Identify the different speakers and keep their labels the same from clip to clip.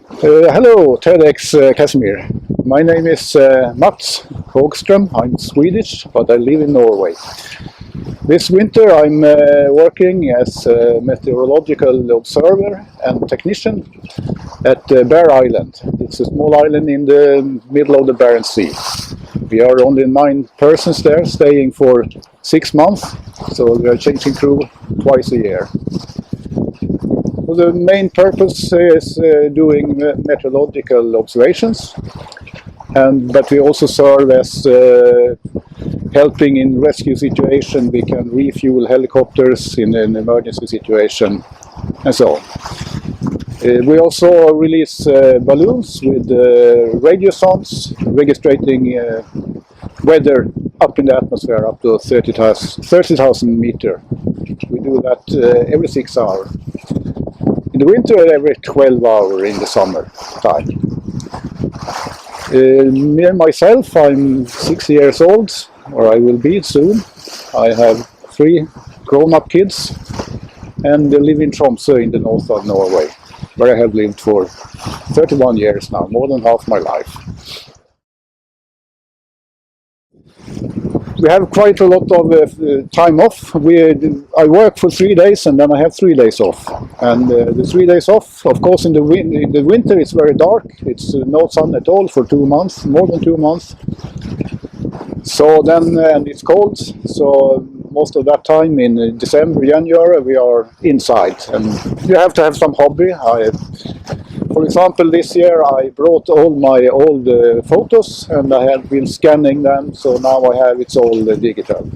Speaker 1: Hello, TEDxKazimierz. My name is Mats Kagstrom. I'm Swedish, but I live in Norway. This winter I'm working as a meteorological observer and technician at Bear Island. It's a small island in the middle of the Barents Sea. We are only 9 persons there, staying for 6 months, so we are changing crew twice a year. Well, the main purpose is doing meteorological observations, but we also serve as helping in rescue situation. We can refuel helicopters in an emergency situation and so on. We also release balloons with radio sounds registering weather up in the atmosphere up to 30,000 meters. We do that every 6 hours. In the winter, every 12 hours in the summer time. Me and myself, I'm 6 years old, or I will be soon. I have 3 grown-up kids and live in Tromsø in the north of Norway, where I have lived for 31 years now, more than half my life. We have quite a lot of time off. I work for 3 days and then I have 3 days off. And the 3 days off, of course, in the winter it's very dark. It's no sun at all for 2 months, more than 2 months. So then, and it's cold. So most of that time in December, January, we are inside. And you have to have some hobby. For example, this year I brought all my old photos and I have been scanning them, so now I have it's all digital.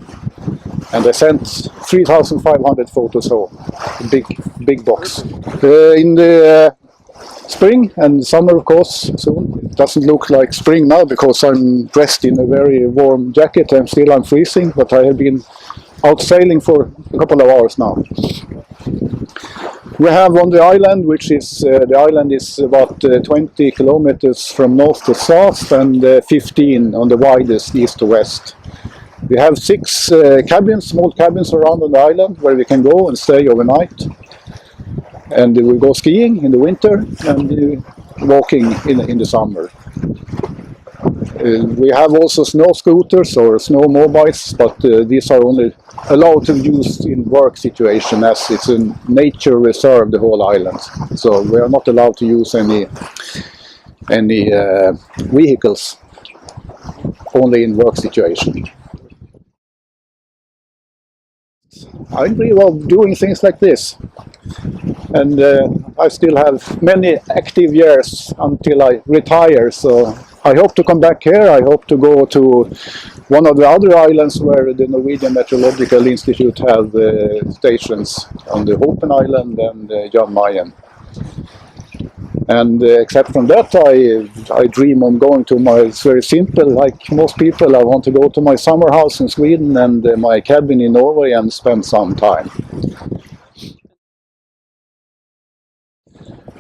Speaker 1: And I sent 3,500 photos home, a big box. In the spring and summer, of course, soon. It doesn't look like spring now because I'm dressed in a very warm jacket and still I'm freezing, but I have been out sailing for a couple of hours now. We have on the island, which is the island is about 20 kilometers from north to south and 15 on the widest east to west. We have 6 cabins, small cabins around on the island where we can go and stay overnight. And we go skiing in the winter and walking in the summer. We have also snow scooters or snow mobiles, but these are only allowed to use in work situation as it's a nature reserve, the whole island. So we are not allowed to use any vehicles, only in work situation. I dream of doing things like this. And I still have many active years until I retire, so I hope to come back here. I hope to go to one of the other islands where the Norwegian Meteorological Institute have stations on the Hopen Island and Jan Mayen. And except from that, I dream of going to my, it's very simple, like most people, I want to go to my summer house in Sweden and my cabin in Norway and spend some time.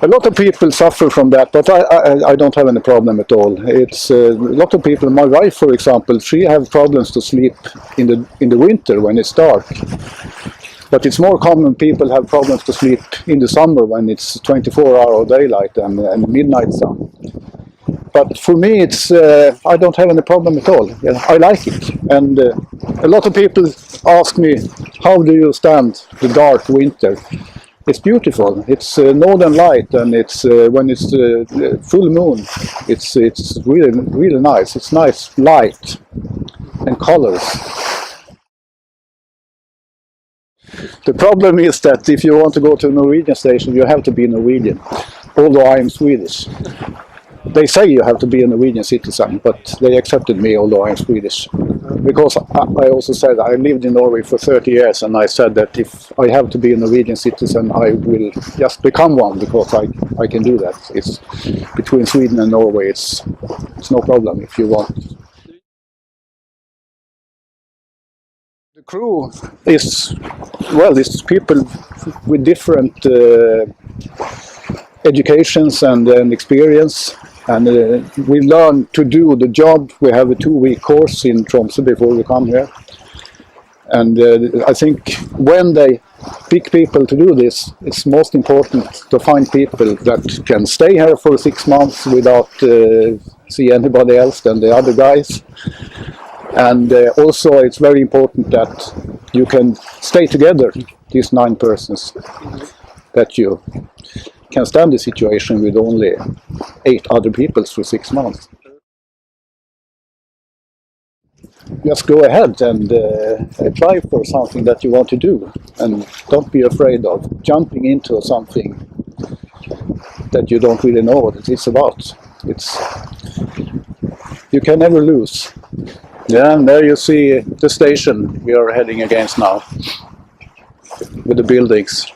Speaker 1: A lot of people suffer from that, but I don't have any problem at all. It's a lot of people. My wife, for example, she has problems to sleep in the winter when it's dark. But it's more common people have problems to sleep in the summer when it's 24-hour daylight and midnight sun. But for me, it's I don't have any problem at all. I like it, and a lot of people ask me, how do you stand the dark winter? It's beautiful. It's northern light, and it's when it's full moon. It's really nice. It's nice light and colors. The problem is that if you want to go to a Norwegian station, you have to be Norwegian. Although I am Swedish. They say you have to be a Norwegian citizen, but they accepted me although I'm Swedish. Because I also said I lived in Norway for 30 years and I said that if I have to be a Norwegian citizen, I will just become one because I can do that. It's between Sweden and Norway, it's no problem if you want. The crew is, well, it's people with different educations and experience. And we learn to do the job. We have a 2-week course in Tromsø before we come here. And I think when they pick people to do this. It's most important to find people that can stay here for 6 months without see anybody else than the other guys. And also it's very important that you can stay together, these 9 persons, that you can stand the situation with only 8 other people for 6 months. Just go ahead and apply for something that you want to do, and don't be afraid of jumping into something that you don't really know what it's about. You can never lose. Yeah, and there you see the station we are heading against now, with the buildings.